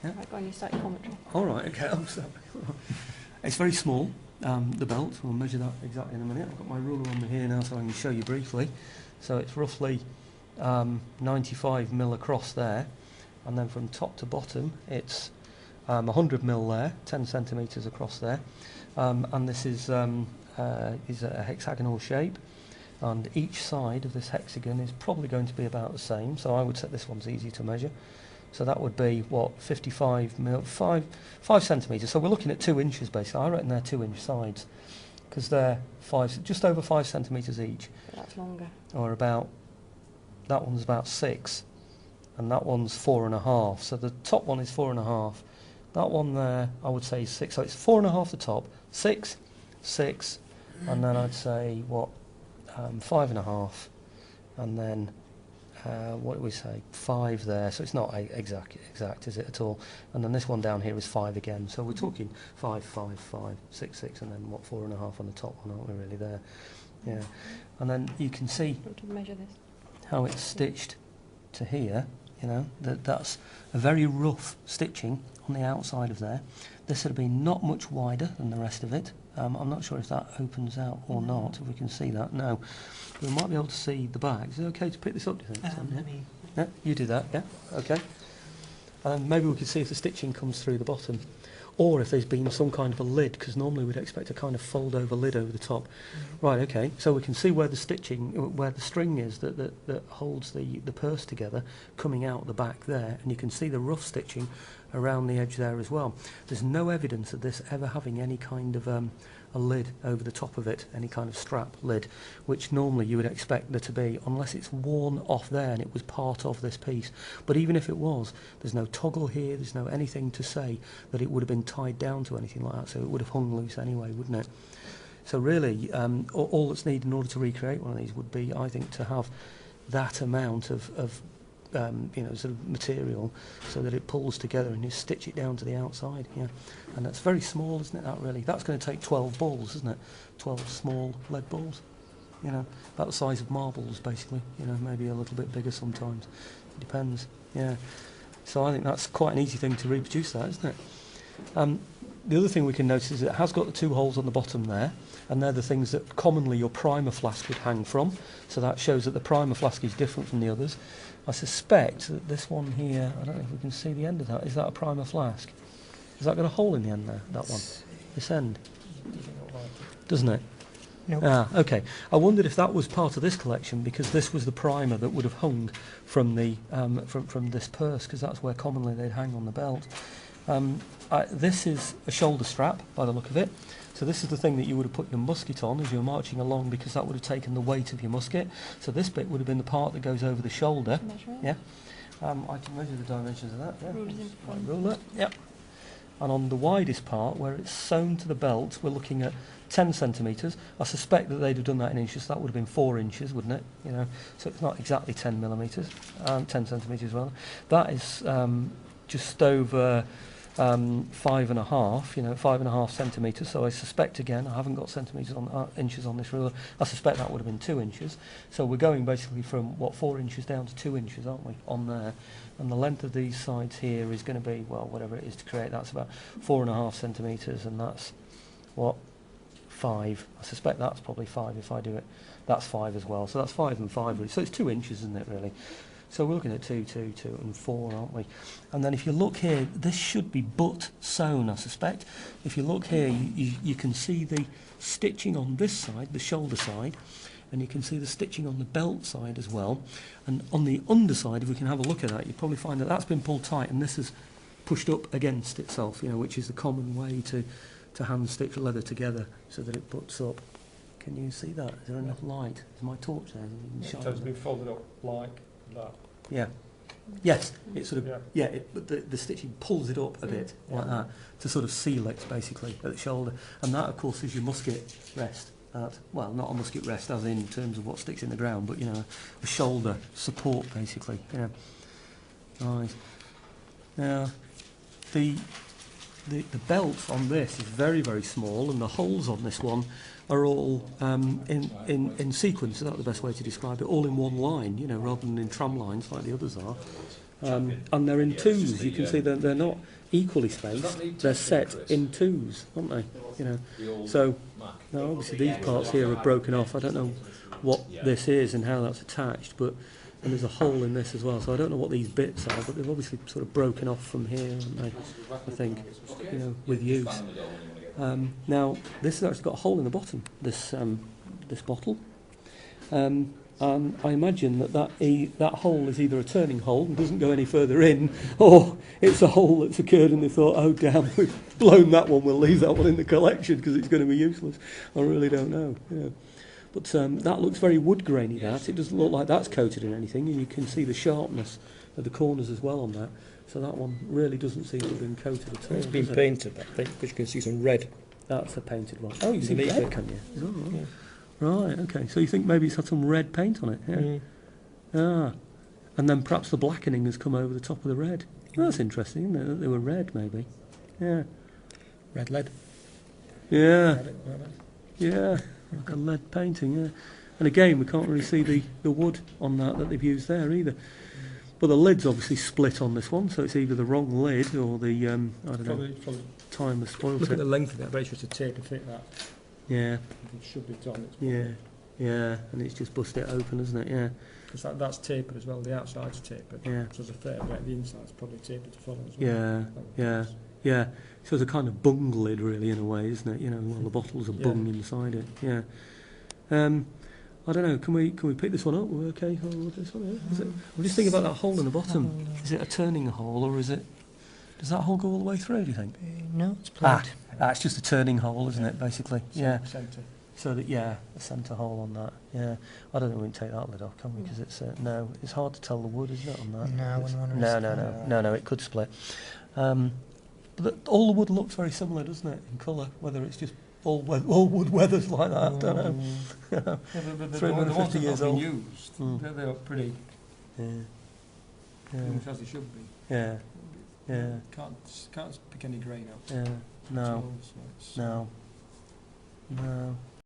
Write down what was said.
Yeah. I've got any static commentary. All right, okay. I'm sorry. It's very small, the belt. We'll measure that exactly in a minute. I've got my ruler on me here now so I can show you briefly. So it's roughly 95 mil across there, and then from top to bottom it's 100 mil there, 10 centimetres across there, and this is a hexagonal shape, and each side of this hexagon is probably going to be about the same, so I would say this one's easy to measure. So that would be, what, 55 mil, 5 centimetres. So we're looking at 2 inches basically. I reckon they're 2-inch sides, because they're just over 5 centimetres each. But that's longer. Or about, that one's about 6, and that one's 4.5. So the top one is 4.5. That one there, I would say, is 6. So it's 4.5 the top, 6, 6, and then I'd say, what, 5.5, and then what do we say, 5 there, so it's not exact, is it, at all? And then this one down here is 5 again, so we're talking 5, 5, 5, 6, 6, and then what, 4.5 on the top one, aren't we really there? Yeah, and then you can see measure this. how it's stitched to here, you know, that's a very rough stitching on the outside of there. This would have been not much wider than the rest of it. I'm not sure if that opens out or not, if we can see that. No. We might be able to see the back. Is it okay to pick this up, do you think? Yeah, you do that, yeah? Okay. And maybe we could see if the stitching comes through the bottom, or if there's been some kind of a lid, because normally we'd expect a kind of fold-over lid over the top. Right, okay, so we can see where the stitching, where the string is that holds the purse together, coming out the back there, and you can see the rough stitching around the edge there as well. There's no evidence of this ever having any kind of a lid over the top of it, any kind of strap lid, which normally you would expect there to be, unless it's worn off there and it was part of this piece. But even if it was, there's no toggle here, there's no anything to say that it would have been tied down to anything like that, so it would have hung loose anyway, wouldn't it? So really, all that's needed in order to recreate one of these would be, I think, to have that amount of you know, sort of material, so that it pulls together and you stitch it down to the outside. Yeah, and that's very small, isn't it? That really, that's going to take 12 balls, isn't it? 12 small lead balls. You know, about the size of marbles, basically. You know, maybe a little bit bigger sometimes. It depends. Yeah. So I think that's quite an easy thing to reproduce, that, isn't it? The other thing we can notice is it has got the 2 holes on the bottom there, and they're the things that commonly your primer flask would hang from. So that shows that the primer flask is different from the others. I suspect that this one here, I don't know if we can see the end of that. Is that a primer flask? Has that got a hole in the end there, that one? This end? Doesn't it? Nope. Ah, okay. I wondered if that was part of this collection, because this was the primer that would have hung from the from this purse, because that's where commonly they'd hang on the belt. This is a shoulder strap, by the look of it. So this is the thing that you would have put your musket on as you were marching along, because that would have taken the weight of your musket. So this bit would have been the part that goes over the shoulder. Yeah. I can measure the dimensions of that. Yeah. Ruler. Yep. And on the widest part, where it's sewn to the belt, we're looking at 10 centimetres. I suspect that they'd have done that in inches. So that would have been 4 inches, wouldn't it? You know, so it's not exactly 10 millimetres, 10 centimetres rather. That is just over 5.5, you know, 5.5 centimetres. So I suspect, again, I haven't got centimetres on inches on this ruler. I suspect that would have been 2 inches. So we're going basically from, what, 4 inches down to 2 inches, aren't we, on there? And the length of these sides here is going to be, well, whatever it is to create, that's about 4.5 centimetres, and that's, what, 5. I suspect that's probably 5 if I do it. That's 5 as well. So that's 5 and 5, really. So it's 2 inches, isn't it, really? So we're looking at 2, 2, 2 and 4, aren't we? And then if you look here, this should be butt sewn, I suspect. If you look here, you can see the stitching on this side, the shoulder side, and you can see the stitching on the belt side as well. And on the underside, if we can have a look at that, you'll probably find that that's been pulled tight, and this is pushed up against itself, you know, which is the common way to hand stitch leather together so that it butts up. Can you see that? Is there enough light? Is my torch there? So it's been folded up like that. Yeah. Yes, it sort of, but the stitching pulls it up a bit, like that, to sort of seal it, basically, at the shoulder. And that, of course, is your musket rest. Well, not a musket rest, as in terms of what sticks in the ground, but, you know, a shoulder support, basically. Yeah. Right. Now, the belt on this is very, very small, and the holes on this one are all in sequence. Is that the best way to describe it? All in one line, you know, rather than in tram lines like the others are. And they're in twos. You can see that they're not equally spaced. They're set in twos, aren't they? You know. So now obviously these parts here are broken off. I don't know what this is and how that's attached, but and there's a hole in this as well. So I don't know what these bits are, but they've obviously sort of broken off from here, haven't they? I think, you know, with use. Now this has actually got a hole in the bottom. This bottle. And I imagine that hole is either a turning hole and doesn't go any further in, or it's a hole that's occurred and they thought, oh damn, we've blown that one, we'll leave that one in the collection because it's going to be useless. I really don't know. Yeah. But that looks very wood grainy, that. It doesn't look like that's coated in anything, and you can see the sharpness of the corners as well on that. So that one really doesn't seem to have been coated at all. It's been painted, I think, because you can see some red. That's a painted one. Oh, you see Underneath red, it. can you? Oh, Yeah. right, okay. So you think maybe it's had some red paint on it? Yeah. Ah, and then perhaps the blackening has come over the top of the red. Well, that's interesting, isn't it? That they were red, maybe. Yeah. Red lead. Yeah. Yeah. Like a lead painting, yeah. And again, we can't really see the wood on that they've used there either. But the lid's obviously split on this one, so it's either the wrong lid or the, I don't know, time has spoiled Look it. at the length of it, I bet it's just a tape to fit that. Yeah. It should be done. Yeah, and it's just busted it open, isn't it? Yeah. Because that's tapered as well, the outside's tapered. Yeah. So there's a fair bit, the inside's probably tapered to follow as well. Yeah. So it's a kind of bung lid, really, in a way, isn't it? You know, well, the bottles are bung inside it. Yeah. I don't know. Can we pick this one up? We're okay. Hold this one. Yeah? Is it? I'm just thinking about that hole in the bottom. Is it a turning hole, or is it? Does that hole go all the way through? Do you think? No, it's plain. It's just a turning hole, isn't it? Basically. Yeah. Centre. So that a centre hole on that. Yeah. I don't think we can take that lid off, can we? Because it's no. It's hard to tell the wood, isn't it, on that? No, It's- when one no. It could split. But all the wood looks very similar, doesn't it, in colour? Whether it's just all wood weathers like that, I don't know. Yeah, but the 350 ones that years have been old. used, they look pretty, Yeah. almost as they should be. Yeah. Yeah. Can't pick any grain out. Yeah. No. So it's, No.